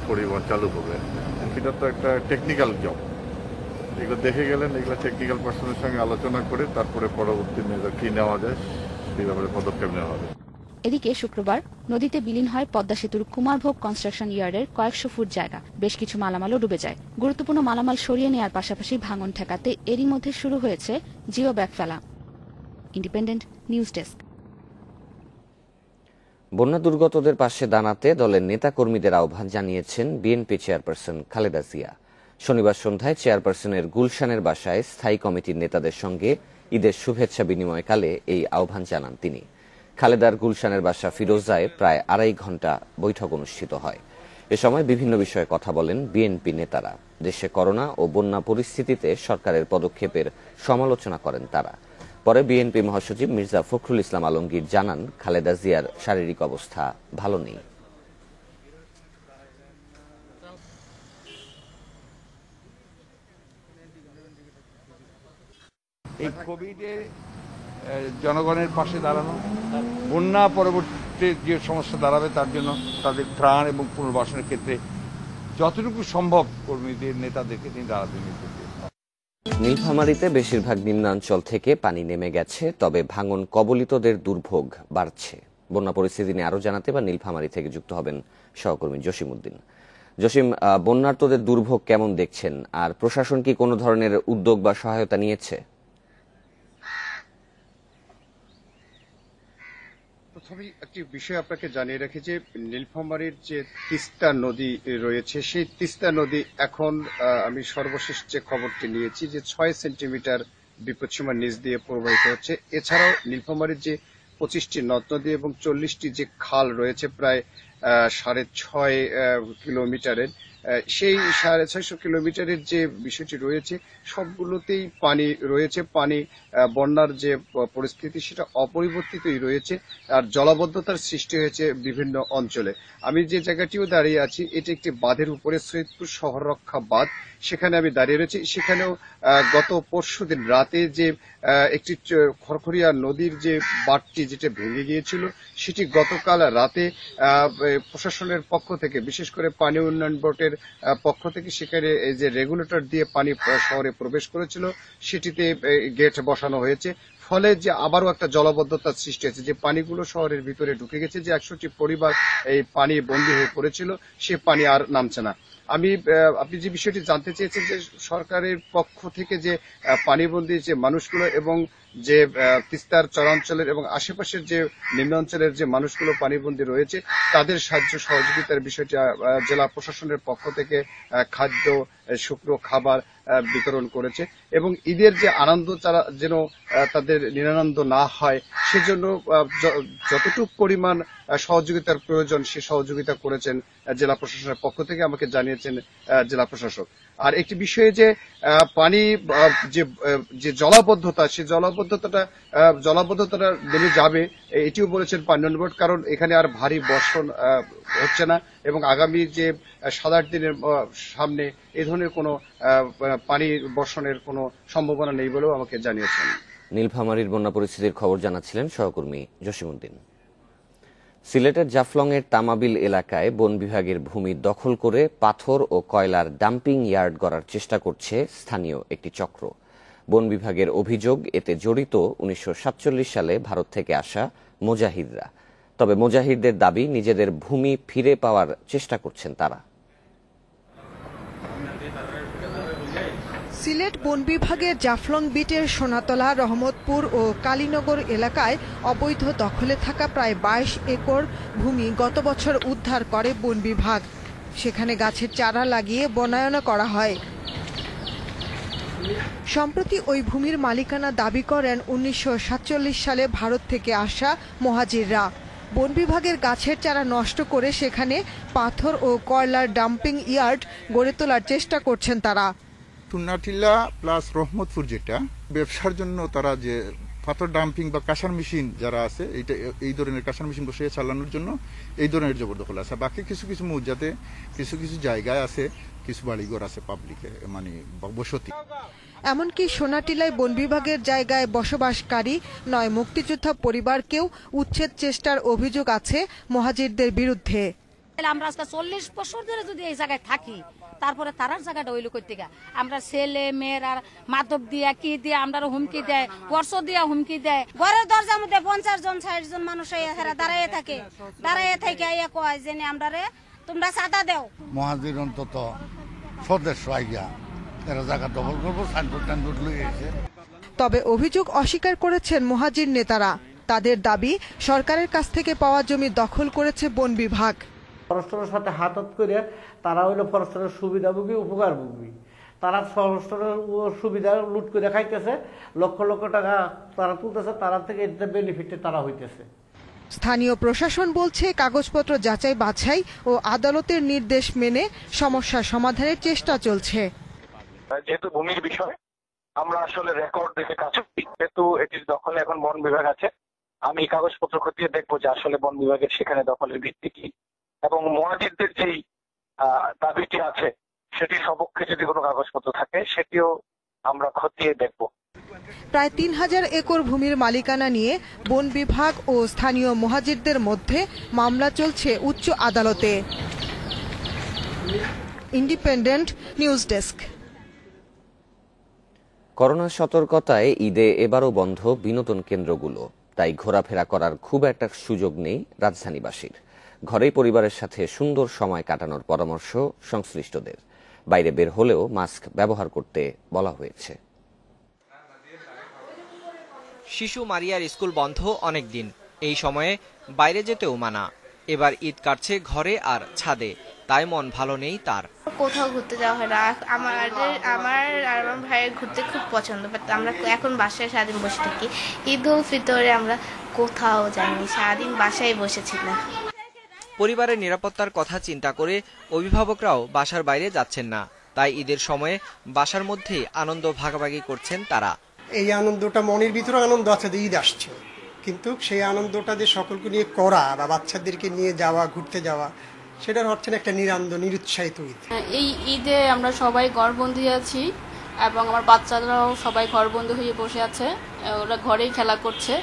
পরিবহন চালু হবে। এটা তো একটা টেকনিক্যাল জব, এগুলো দেখে গেলেন, এগুলো টেকনিক্যাল পার্সনের সঙ্গে আলোচনা করে তারপরে পরবর্তী মেজার কি নেওয়া যায় সেই ব্যাপারে পদক্ষেপ নেওয়া হবে। এদিকে শুক্রবার নদীতে বিলীন হয় পদ্মা সেতুর কুমারভোগ কনস্ট্রাকশন ইয়ার্ডের কয়েকশো ফুট জায়গা। বেশ কিছু মালামালও ডুবে যায়। গুরুত্বপূর্ণ মালামাল সরিয়ে নেওয়ার পাশাপাশি ভাঙন ঠেকাতে এরই মধ্যে শুরু হয়েছে জিও ব্যাগ ফেলা। Independent news desk. বন্যা দুর্গতদের পাশে দাঁড়াতে দলের নেতাকর্মীদের আহ্বান জানিয়েছেন বিএনপি চেয়ারপারসন খালেদা জিয়া। শনিবার সন্ধ্যায় চেয়ারপারসনের গুলশানের বাসায় স্থায়ী কমিটির নেতাদের সঙ্গে ঈদের শুভেচ্ছা বিনিময়কালে এই আহ্বান জানান তিনি। খালেদার গুলশানের বাসা ফিরোজায় প্রায় 2.5 ঘণ্টা বৈঠক অনুষ্ঠিত হয়। এ সময় বিভিন্ন বিষয়ে কথা বলেন বিএনপি নেতারা। দেশে করোনা ও বন্যা পরিস্থিতিতে সরকারের পদক্ষেপের সমালোচনা করেন তারা। পরে বিএনপি মহাসচিব মির্জা ফখরুল ইসলাম আলমগীর জানান, খালেদা জিয়ার শারীরিক অবস্থা ভালো নেই। এই কোভিডে জনগণের পাশে দাঁড়ানো, বন্যা পরবর্তী যে সমস্যা দাঁড়াবে তার জন্য তাদের ত্রাণ এবং পুনর্বাসনের ক্ষেত্রে যতটুকু সম্ভব কর্মীদের নেতাদেরকে তিনি দাঁড়াতে নির্দেশ দিয়েছেন। নীলফামারীতে বেশিরভাগ নিম্নাঞ্চল থেকে পানি নেমে গেছে, তবে ভাঙন কবলিতদের দুর্ভোগ বাড়ছে। বন্যা পরিস্থিতি নিয়ে আরো জানাতে বা নীলফামারী থেকে যুক্ত হবেন সহকর্মী জসিমউদ্দিন। জসিম, বন্যার্তদের দুর্ভোগ কেমন দেখছেন, আর প্রশাসন কি কোনো ধরনের উদ্যোগ বা সহায়তা নিয়েছে? প্রথমেই একটি বিষয় আপনাকে জানিয়ে রাখি যে নীলফামারীর যে তিস্তা নদী রয়েছে, সেই তিস্তা নদী এখন আমি সর্বশেষ যে খবরটি নিয়েছি যে 6 সেন্টিমিটার বিপদসীমার নিচ দিয়ে প্রবাহিত হচ্ছে। এছাড়াও নীলফামারীর যে 25টি নদ নদী এবং 40টি যে খাল রয়েছে প্রায় 6.5 কিলোমিটারের, সেই 650 কিলোমিটারের যে বিষয়টি রয়েছে সবগুলোতেই পানি রয়েছে। পানি বন্যার যে পরিস্থিতি সেটা অপরিবর্তিতই রয়েছে, আর জলাবদ্ধতার সৃষ্টি হয়েছে বিভিন্ন অঞ্চলে। আমি যে জায়গাটিও দাঁড়িয়ে আছি এটি একটি বাঁধের উপরে, সৈয়দপুর শহর রক্ষা বাঁধ, সেখানে আমি দাঁড়িয়ে রয়েছি। সেখানেও গত পরশুদিন রাতে যে একটি খড়খড়িয়া নদীর যে বাঁধটি যেটা ভেঙে গিয়েছিল সেটি গতকাল রাতে প্রশাসনের পক্ষ থেকে, বিশেষ করে পানি উন্নয়ন বোর্ডের পক্ষ থেকে সেখানে এই যে রেগুলেটর দিয়ে পানি শহরে প্রবেশ করেছিল সেটিতে গেট বসানো হয়েছে। ফলে যে আবারও একটা জলাবদ্ধতার সৃষ্টি হয়েছে, যে পানিগুলো শহরের ভিতরে ঢুকে গেছে, যে 100টি পরিবার এই পানি বন্দী হয়ে পড়েছিল সে পানি আর নামছে না। আপনি যে বিষয়টি জানতে চেয়েছেন যে সরকারের পক্ষ থেকে যে পানিবন্দী যে মানুষগুলো এবং যে তিস্তার চরাঞ্চলের এবং আশেপাশের যে নিম্নাঞ্চলের যে মানুষগুলো পানিবন্দী রয়েছে তাদের সাহায্য সহযোগিতার বিষয়টি জেলা প্রশাসনের পক্ষ থেকে খাদ্য, শুকনো খাবার বিতরণ করেছে এবং ঈদের যে আনন্দ যেন তাদের নিরানন্দ না হয় সেজন্য যতটুকু পরিমাণ সহযোগিতার প্রয়োজন সে সহযোগিতা করেছেন জেলা প্রশাসনের পক্ষ থেকে, আমাকে জানিয়েছেন জেলা প্রশাসক। আর একটি বিষয়ে যে পানি যে জলাবদ্ধতা, সেই জলাবদ্ধতাটা নেমে যাবে এটিও বলেছেন পানি উন্নয়ন বোর্ড, কারণ এখানে আর ভারী বর্ষণ হচ্ছে না এবং আগামী যে 7-8 দিনের সামনে এই ধরনের কোনো পানি বর্ষণের কোনো সম্ভাবনা নেই বলেও আমাকে জানিয়েছেন। নীলফামারীর বন্যা পরিস্থিতির খবর জানাচ্ছিলেন সহকর্মী জসিমউদ্দিন। সিলেটের জাফলংয়ের তামাবিল এলাকায় বন বিভাগের ভূমি দখল করে পাথর ও কয়লার ডাম্পিং ইয়ার্ড গড়ার চেষ্টা করছে স্থানীয় একটি চক্র। বন বিভাগের অভিযোগ এতে জড়িত 1947 সালে ভারত থেকে আসা মুজাহিদরা। তবে মুজাহিদদের দাবি নিজেদের ভূমি ফিরে পাওয়ার চেষ্টা করছেন তারা। সিলেট বন বিভাগের জাফলং বিটের সোনাতলা, রহমতপুর ও কালীনগর এলাকায় অবৈধ দখলে থাকা প্রায় 22 একর ভূমি গত বছর উদ্ধার করে বন বিভাগ। সেখানে গাছের চারা লাগিয়ে বনায়ন করা হয়। সম্প্রতি ওই ভূমির মালিকানা দাবি করেন 1947 সালে ভারত থেকে আসা মুহাজিররা। বন বিভাগের গাছের চারা নষ্ট করে সেখানে পাথর ও কয়লার ডাম্পিং ইয়ার্ড গড়ে তোলার চেষ্টা করছেন তারা। টুনাটিলা প্লাস রহমতপুর, যেটা ব্যবসার জন্য তারা যে পাথর ডাম্পিং বা কাঁসার মেশিন যারা আছে, এই ধরনের কাঁসার মেশিন বসিয়ে চালানোর জন্য এই ধরনের জবরদখল আছে। বাকি কিছু কিছু মৌজাতে কিছু কিছু জায়গায় আছে, কিছু বাড়িঘর আছে পাবলিকে, মানে বসতি। এমনকি সোনাটিলায় বন বিভাগের জায়গায় বসবাসকারী 9 মুক্তিযোদ্ধা পরিবারকেও উচ্ছেদ চেষ্টার অভিযোগ আছে মুহাজিরদের বিরুদ্ধে। আমরা আজকে 40 বছর ধরে যদি এই জায়গায় থাকি, তারপরে তারার জায়গাটা হইলো কই থেকে? আমরা ছেলে মেয়েরা মাদক দিয়া কি দিয়ে আমরা হুমকি দেয়, বর্ষ দিয়া হুমকি দেয়। ঘরের দরজার মধ্যে 50 জন 60 জন মানুষ দাঁড়াইয়ে থাকে, দাঁড়াইয়ে থেকে কয় যে আমরা তোমরা চাঁদা দেও। মুহাজির অন্তত স্বদেশ আইয়া এরা জায়গা দখল করবো, সাইনবোর্ড টাইনবোর্ড লইয়ে এসে। তবে অভিযোগ অস্বীকার করেছেন মুহাজির নেতারা। তাদের দাবি সরকারের কাছ থেকে পাওয়া জমি দখল করেছে বন বিভাগ। ফরেস্টের সাথে হাত করে তারা হইলো ফরেস্টের সুবিধাভোগী, উপকারভোগী। তারা ফরেস্টের সুবিধা লুট করে খাইতেছে, লক্ষ লক্ষ টাকা তারা তুলতেছে, তারা থেকে এতে বেনিফিটে তারা হইতেছে। স্থানীয় প্রশাসন বলছে কাগজপত্র যাচাই বাছাই ও আদালতের নির্দেশ মেনে সমস্যা সমাধানের চেষ্টা চলছে। যেহেতু ভূমির বিষয় আমরা আসলে রেকর্ড দেখে কাজ করি, যেহেতু এটির দখলে এখন বন বিভাগ আছে, আমি কাগজপত্র খতিয়ে দেখবো যে আসলে বন বিভাগের সেখানে দখলের ভিত্তি কি এবং মুহাজিরদের যেই দাবিটি আছে সেটির সপক্ষে যদি কোনো কাগজপত্র থাকে সেটিও আমরা খতিয়ে দেখব। প্রায় 3000 একর ভূমির মালিকানা নিয়ে বন বিভাগ ও স্থানীয় মুহাজিরদের মধ্যে মামলা চলছে উচ্চ আদালতে। Independent news desk. করোনা সতর্কতায় ঈদে এবারও বন্ধ বিনোদন কেন্দ্রগুলো। তাই ঘোরাফেরা করার খুব একটা সুযোগ নেই রাজধানীবাসীর। ঘরেই পরিবারের সাথে সুন্দর সময় কাটানোর পরামর্শ সংশ্লিষ্টদের। বাইরে বের হলেও মাস্ক ব্যবহার করতে বলা হয়েছে। শিশু মারিয়ার স্কুল বন্ধ অনেক দিন, এই সময়ে বাইরে যেতেও মানা। এবার ঈদ কাটছে ঘরে আর ছাদে, তাই মন ভালো নেই তার। কোথাও ঘুরতে যাওয়া হয় না। আমার আর আমার ভাইয়ের ঘুরতে খুব পছন্দ, বাট আমরা এখন বাসায় সারাদিন বসে থাকি। ঈদ উল ফিতরে আমরা কোথাও যাইনি, সারাদিন বাসায় বসেছিলাম। পরিবারের নিরাপত্তার কথা চিন্তা করে অভিভাবকরাও বাসার বাইরে যাচ্ছেন না, তাই ঈদের সময়ে বাসার মধ্যে আনন্দ ভাগাভাগি করছেন তারা। এই আনন্দটা, মনের ভিতরে আনন্দ আছে যে ঈদ আসছে, কিন্তু সেই আনন্দটা যে সকলকে নিয়ে করা বা বাচ্চাদেরকে নিয়ে যাওয়া, ঘুরতে যাওয়া, সেটার হচ্ছে না একটা নিরুৎসাহিত ঈদ। এই ঈদে আমরা সবাই ঘরবন্দি আছি এবং আমার বাচ্চারাও সবাই ঘরবন্দি হয়ে বসে আছে। ওরা ঘরেই খেলা করছে,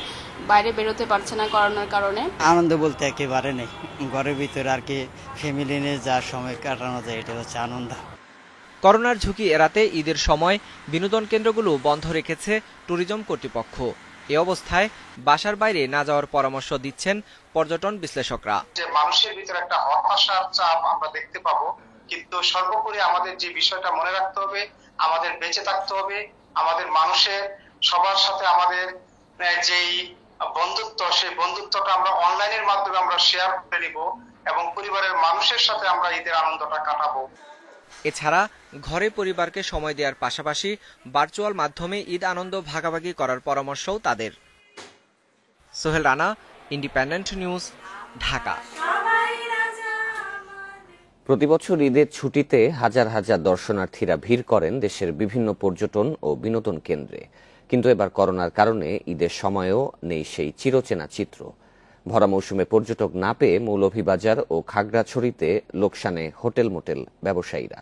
বাইরে বেরোতে পারছে না করোনার কারণে। আনন্দ বলতে একেবারে নেই, ঘরের ভিতরে আর কি ফ্যামিলি নিয়ে যা সময় কাটানো যায় এটা হচ্ছে আনন্দ। করোনার ঝুঁকি এড়াতে ঈদের সময় বিনোদন কেন্দ্রগুলো বন্ধ রেখেছে ট্যুরিজম কর্তৃপক্ষ। এ অবস্থায় বাসার বাইরে না যাওয়ার পরামর্শ দিচ্ছেন পর্যটন বিশ্লেষকরা। যে মানুষের ভিতরে একটা হতাশার চাপ আমরা দেখতে পাবো, কিন্তু সর্বোপরি আমাদের যে বিষয়টা মনে রাখতে হবে, আমাদের বেঁচে থাকতে হবে। আমাদের মানুষের সবার সাথে আমাদের যেই বন্ধুত্ব, সেই বন্ধুত্বটা আমরা অনলাইনের মাধ্যমে আমরা শেয়ার করে নিব এবং পরিবারের মানুষের সাথে আমরা ঈদের আনন্দটা কাটাবো। এছাড়া ঘরে পরিবারকে সময় দেওয়ার পাশাপাশি ভার্চুয়াল মাধ্যমে ঈদ আনন্দ ভাগাভাগি করার পরামর্শও তাদের। Sohel Rana, independent news, Dhaka. প্রতিবছর ঈদের ছুটিতে হাজার হাজার দর্শনার্থীরা ভিড় করেন দেশের বিভিন্ন পর্যটন ও বিনোদন কেন্দ্রে, কিন্তু এবার করোনার কারণে ঈদের সময়েও নেই সেই চিরচেনা চিত্র। ভরা মৌসুমে পর্যটক না পেয়ে মৌলভীবাজার ও খাগড়াছড়িতে লোকসানে হোটেল মোটেল ব্যবসায়ীরা।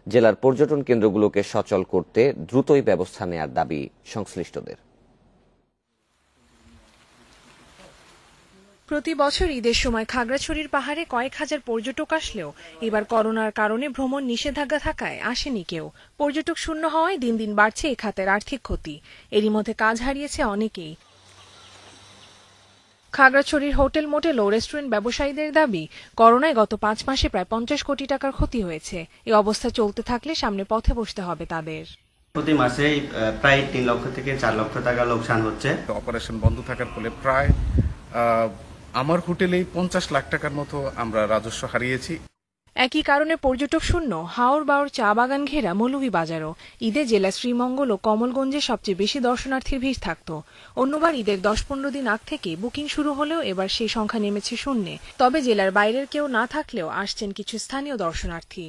জেলার পর্যটন কেন্দ্রগুলোকে সচল করতে দ্রুতই ব্যবস্থা নেয়ার দাবি সংশ্লিষ্টদের। প্রতি বছর ঈদের সময় খাগড়াছড়ির পাহাড়ে কয়েক হাজার পর্যটক আসলেও এবার করোনার কারণে ভ্রমণ নিষেধাজ্ঞা থাকায় আসেনি কেউ। পর্যটক শূন্য হওয়ায় দিন দিন বাড়ছে এ খাতের আর্থিক ক্ষতি। এরই মধ্যে কাজ হারিয়েছে অনেকেই। খাগড়াছড়ির হোটেল মোটেল ও রেস্টুরেন্ট ব্যবসায়ীদের দাবি, করোনায় গত 5 মাসে প্রায় 50 কোটি টাকার ক্ষতি হয়েছে। এই অবস্থা চলতে থাকলে সামনে পথে বসতে হবে তাদের। প্রতি মাসে প্রায় 3 লক্ষ থেকে 4 লক্ষ টাকা লোকসান হচ্ছে। অপারেশন বন্ধ থাকার ফলে প্রায় আমার হোটেলেই 50 লাখ টাকার মতো আমরা রাজস্ব হারিয়েছি। একই কারণে পর্যটক শূন্য হাওড় বাওড় চা বাগান ঘেরা মৌলভীবাজারও। ঈদে জেলা শ্রীমঙ্গল ও কমলগঞ্জে সবচেয়ে বেশি দর্শনার্থীর ভিড় থাকত। অন্যবার ঈদের 10-15 দিন আগ থেকে বুকিং শুরু হলেও এবার সেই সংখ্যা নেমেছে শূন্যে। তবে জেলার বাইরের কেউ না থাকলেও আসছেন কিছু স্থানীয় দর্শনার্থী।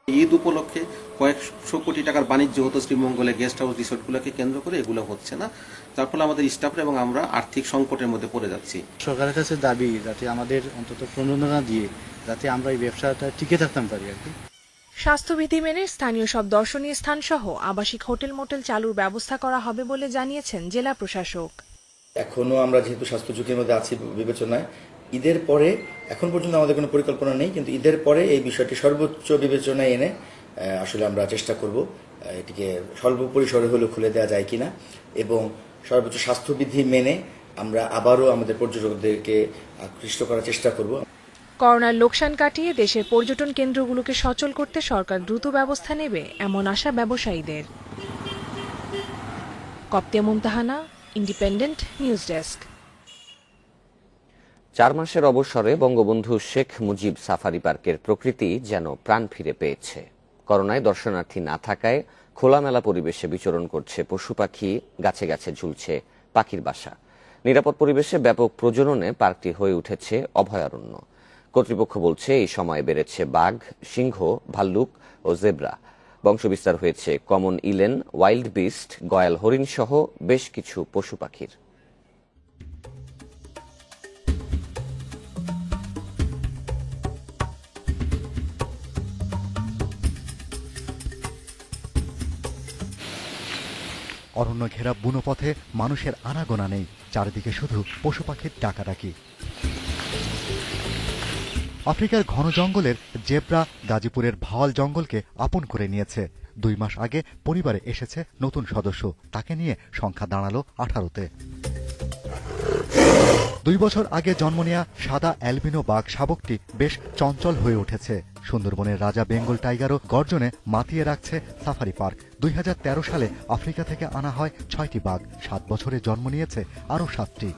ঈদ উপলক্ষে কয়েকশো কোটি টাকার বাণিজ্য হতো শ্রীমঙ্গলে, গেস্ট হাউস রিসোর্টগুলোকে কেন্দ্র করে, এগুলো হচ্ছে না, যার ফলে আমাদের স্টাফরা এবং আমরা আর্থিক সংকটের মধ্যে পড়ে যাচ্ছি। সরকারের কাছে দাবি যাতে আমাদের অন্তত প্রণোদনা দিয়ে যাতে আমরা এই ব্যবসাটা টিকে থাকতে পারি আর কি। স্বাস্থ্যবিধি মেনে স্থানীয় সব দর্শনীয় স্থান সহ আবাসিক হোটেল মোটেল চালুর ব্যবস্থা করা হবে বলে জানিয়েছেন জেলা প্রশাসক। এখনো আমরা যেহেতু স্বাস্থ্য ঝুঁকির মধ্যে আছি বিবেচনায়, ঈদের পরে এখন পর্যন্ত আমাদের কোনো পরিকল্পনা নেই, কিন্তু ঈদের পরে এই বিষয়টি সর্বোচ্চ বিবেচনায় এনে আসলে আমরা চেষ্টা করব এটিকে সর্বপরিসরে হলেও খুলে দেওয়া যায় কিনা, এবং সর্বোচ্চ স্বাস্থ্যবিধি মেনে আমরা আবারও আমাদের পর্যটকদেরকে আকৃষ্ট করার চেষ্টা করব। করোনার লোকসান কাটিয়ে দেশের পর্যটন কেন্দ্রগুলোকে সচল করতে সরকার দ্রুত ব্যবস্থা নেবে এমন আশা ব্যবসায়ীদের। কপ্তিয়া মুমতাহানা, ইন্ডিপেন্ডেন্ট নিউজ ডেস্ক। 4 মাসের অবসরে বঙ্গবন্ধু শেখ মুজিব সাফারি পার্কের প্রকৃতি যেন প্রাণ ফিরে পেয়েছে। করোনায় দর্শনার্থী না থাকায় খোলামেলা পরিবেশে বিচরণ করছে পশু পাখি, গাছে গাছে ঝুলছে পাখির বাসা। নিরাপদ পরিবেশে ব্যাপক প্রজননে পার্কটি হয়ে উঠেছে অভয়ারণ্য। কর্তৃপক্ষ বলছে এই সময় বেড়েছে বাঘ, সিংহ, ভাল্লুক ও জেব্রা। বংশবিস্তার হয়েছে common Elon, wild beast, Goyal হরিণ সহ বেশ কিছু পশু পাখির। অরণ্য ঘেরা বুনো পথে মানুষের আনাগোনা নেই, চারিদিকে শুধু পশু পাখির ডাকাডাকি। আফ্রিকার ঘন জঙ্গলের জেব্রা গাজীপুরের ভাওয়াল জঙ্গলকে আপন করে নিয়েছে। 2 মাস আগে পরিবারে এসেছে নতুন সদস্য, তাকে নিয়ে সংখ্যা দাঁড়ালো 18-তে। 2 বছর আগে জন্ম নেয়া সাদা অ্যালবিনো বাঘ শাবকটি বেশ চঞ্চল হয়ে উঠেছে। সুন্দরবনের রাজা বেঙ্গল টাইগারও গর্জনে মাতিয়ে রাখছে সাফারি পার্ক। 2013 সালে আফ্রিকা থেকে আনা হয় 6টি বাঘ। 7 বছরে জন্ম নিয়েছে আরও 7টি।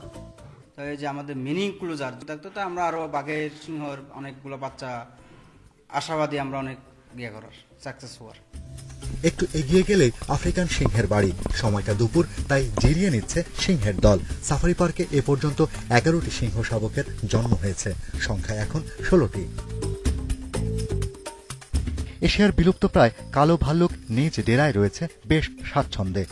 এই যে আমাদের মিনিং ক্লোজার দেখতে তো আমরা আরো বাঘের সিংহর অনেকগুলো বাচ্চা আশাবাদী, আমরা অনেক ইয়ে করার সাকসেস হওয়ার। একটু এগিয়ে গেলেই আফ্রিকান সিংহের বাড়ি। সময়টা দুপুর, তাই জিরিয়ে নিচ্ছে সিংহের দল। সাফারি পার্কে এ পর্যন্ত 11টি সিংহ শাবকের জন্ম হয়েছে, সংখ্যা এখন 16টি। এশিয়ার বিলুপ্তপ্রায় কালো ভাল্লুক নিজ ডেরায় রয়েছে বেশ স্বাচ্ছন্দ্যে।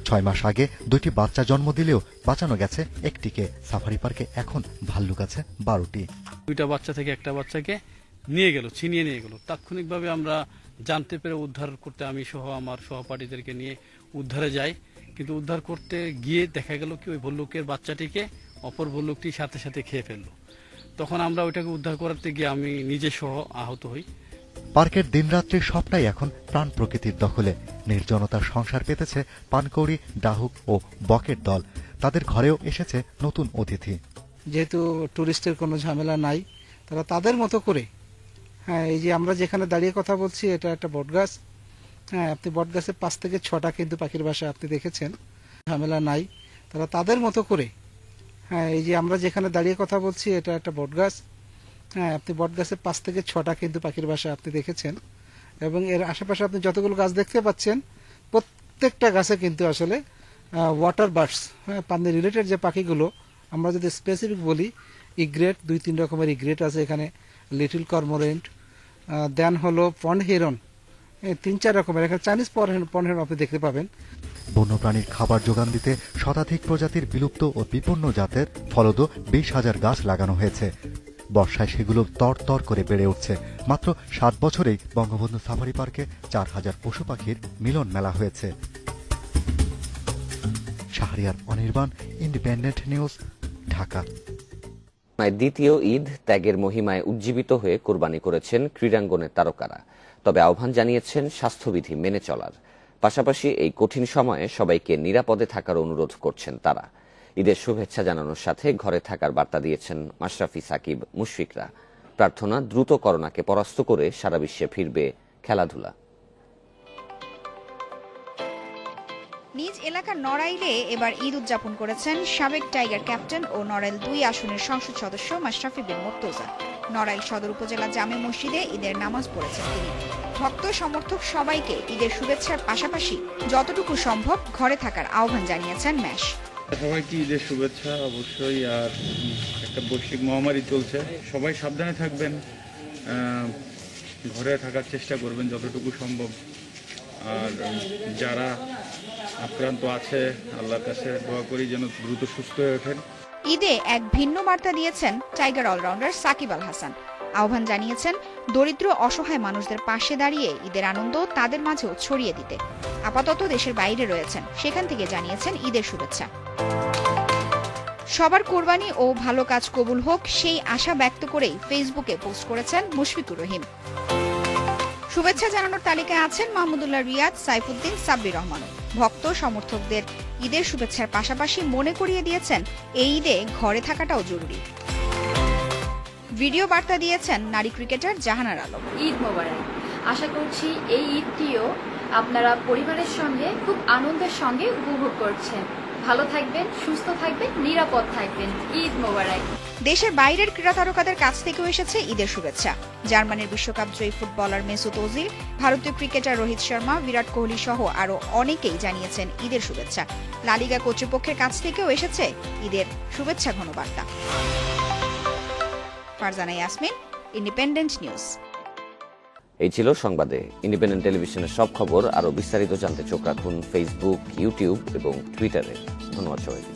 6 মাস আগে 2টি বাচ্চা জন্ম দিলেও বাঁচানো গেছে একটিকে। সাফারি পার্কে এখন ভাল্লুক আছে 12টি। 2টা বাচ্চা থেকে একটা বাচ্চাকে নিয়ে গেল, ছিনিয়ে নিয়ে গেল। তাৎক্ষণিকভাবে আমরা জানতে পেরে উদ্ধার করতে আমি সহ আমার সহপাঠীদেরকে নিয়ে উদ্ধারে যাই, কিন্তু উদ্ধার করতে গিয়ে দেখা গেল কি ওই ভল্লুকের বাচ্চাটিকে অপর ভল্লুকটি সাথে সাথে খেয়ে ফেললো। তখন আমরা ওইটাকে উদ্ধার করাতে গিয়ে আমি নিজে সহ আহত হই। পার্কের দিনরাত্রি সবটাই এখন প্রাণ প্রকৃতির দখলে। নির্জনতার সংসার পেতেছে পানকৌড়ি, ডাহুক ও বকের দল। তাদের ঘরেও এসেছে নতুন অতিথি। যেহেতু টুরিস্টের কোনো ঝামেলা নাই, তারা তাদের মতো করে, হ্যাঁ, এই যে আমরা যেখানে দাঁড়িয়ে কথা বলছি এটা একটা বটগাছ। হ্যাঁ, আপনি বটগাছের 5 থেকে 6টা কিন্তু পাখির বাসা আপনি দেখেছেন। ঝামেলা নাই, তারা তাদের মতো করে, হ্যাঁ, এই যে আমরা যেখানে দাঁড়িয়ে কথা বলছি এটা একটা বটগাছ। হ্যাঁ, আপনি বটগাছের 5 থেকে 6টা কিন্তু পাখির বাসা আপনি দেখেছেন, এবং এর আশেপাশে আপনি যতগুলো গাছ দেখতে পাচ্ছেন প্রত্যেকটা গাছে কিন্তু আসলে ওয়াটার বার্ডস, হ্যাঁ, পানি রিলেটেড যে পাখিগুলো, আমরা যদি স্পেসিফিক বলি ইগ্রেট, 2-3 রকমের ইগ্রেট আছে এখানে, লিটল কর্মোরেন্ট, দেন হলো পন্ড হেরন, 3-4 রকমের। এখানে চাইনিজ পন্ড হেরন আপনি দেখতে পাবেন। বন্যপ্রাণীর খাবার যোগান দিতে শতাধিক প্রজাতির বিলুপ্ত ও বিপন্ন জাতের ফলদ 20,000 গাছ লাগানো হয়েছে। বর্ষায় সেগুলো তর করে বেড়ে উঠছে। মাত্র 7 বছরেই বঙ্গবন্ধু সাফারি পার্কে 4,000 পশু পাখির মিলন মেলা হয়েছে। Shahriar Anirban, independent news, Dhaka. দ্বিতীয় ঈদ ত্যাগের মহিমায় উজ্জীবিত হয়ে কোরবানি করেছেন ক্রীড়াঙ্গনের তারকারা। তবে আহ্বান জানিয়েছেন স্বাস্থ্যবিধি মেনে চলার। পাশাপাশি এই কঠিন সময়ে সবাইকে নিরাপদে থাকার অনুরোধ করছেন তারা। ঈদের শুভেচ্ছা জানানোর সাথে ঘরে থাকার বার্তা দিয়েছেন মাশরাফি, সাকিব, মুশফিকরা। প্রার্থনা দ্রুত করোনাকে পরাস্ত করে সারা বিশ্বে ফিরবে খেলাধুলা। নিজ এলাকার নড়াইলে এবার ঈদ উদযাপন করেছেন সাবেক টাইগার ক্যাপ্টেন ও নড়াইল 2 আসনের সংসদ সদস্য মাশরাফি বিন মুর্তজা। নড়াইল সদর উপজেলা জামে মসজিদে ঈদের নামাজ পড়েছেন তিনি। ভক্ত সমর্থক সবাইকে ঈদের শুভেচ্ছার পাশাপাশি যতটুকু সম্ভব ঘরে থাকার আহ্বান জানিয়েছেন ম্যাশ। সবাইকে ঈদের শুভেচ্ছা অবশ্যই। আর একটা বৈশ্বিক মহামারী চলছে, সবাই সাবধানে থাকবেন, ঘরে থাকার চেষ্টা করবেন যতটুকু সম্ভব। আর যারা আক্রান্ত আছে আল্লাহর কাছে দোয়া করি যেন দ্রুত সুস্থ হয়ে ওঠেন। ঈদে এক ভিন্ন বার্তা দিয়েছেন টাইগার অলরাউন্ডার সাকিব আল হাসান। আহ্বান জানিয়েছেন দরিদ্র অসহায় মানুষদের পাশে দাঁড়িয়ে ঈদের আনন্দ তাদের মাঝেও ছড়িয়ে দিতে। আপাতত দেশের বাইরে রয়েছেন, সেখান থেকে জানিয়েছেন ঈদের শুভেচ্ছা। সবার কোরবানি ও ভালো কাজ কবুল হোক সেই আশা ব্যক্ত করেই ফেসবুকে পোস্ট করেছেন মুশফিকুর রহিম। শুভেচ্ছা জানানোর তালিকায় আছেন মাহমুদুল্লাহ রিয়াদ, সাইফুদ্দিন, সাব্বির রহমান। ভক্ত সমর্থকদের ঈদের শুভেচ্ছার পাশাপাশি মনে করিয়ে দিয়েছেন এই ঈদে ঘরে থাকাটাও জরুরি। ভিডিও বার্তা দিয়েছেন নারী ক্রিকেটার জাহানার আলম। ঈদ মোবারক। আশা করছি এই ঈদটিও আপনারা পরিবারের সঙ্গে খুব আনন্দের সঙ্গে উপভোগ করছেন। ভালো থাকবেন, সুস্থ থাকবেন, নিরাপদ থাকবেন। ঈদ মোবারক। দেশের বাইরের ক্রীড়া তারকাদের কাছ থেকেও এসেছে ঈদের শুভেচ্ছা। জার্মানির বিশ্বকাপ জয়ী ফুটবলার মেসুত ওজিল, ভারতীয় ক্রিকেটার রোহিত শর্মা, বিরাট কোহলি সহ আরো অনেকেই জানিয়েছেন ঈদের শুভেচ্ছা। লা লিগা কর্তৃপক্ষের কাছ থেকেও এসেছে ঈদের শুভেচ্ছা ঘন বার্তা। Farzana Yasmin, independent news. এই ছিল সংবাদে। ইন্ডিপেন্ডেন্ট টেলিভিশনের সব খবর আরো বিস্তারিত জানতে চোখ রাখুন ফেসবুক, ইউটিউব এবং টুইটারে। ধন্যবাদ সবাইকে।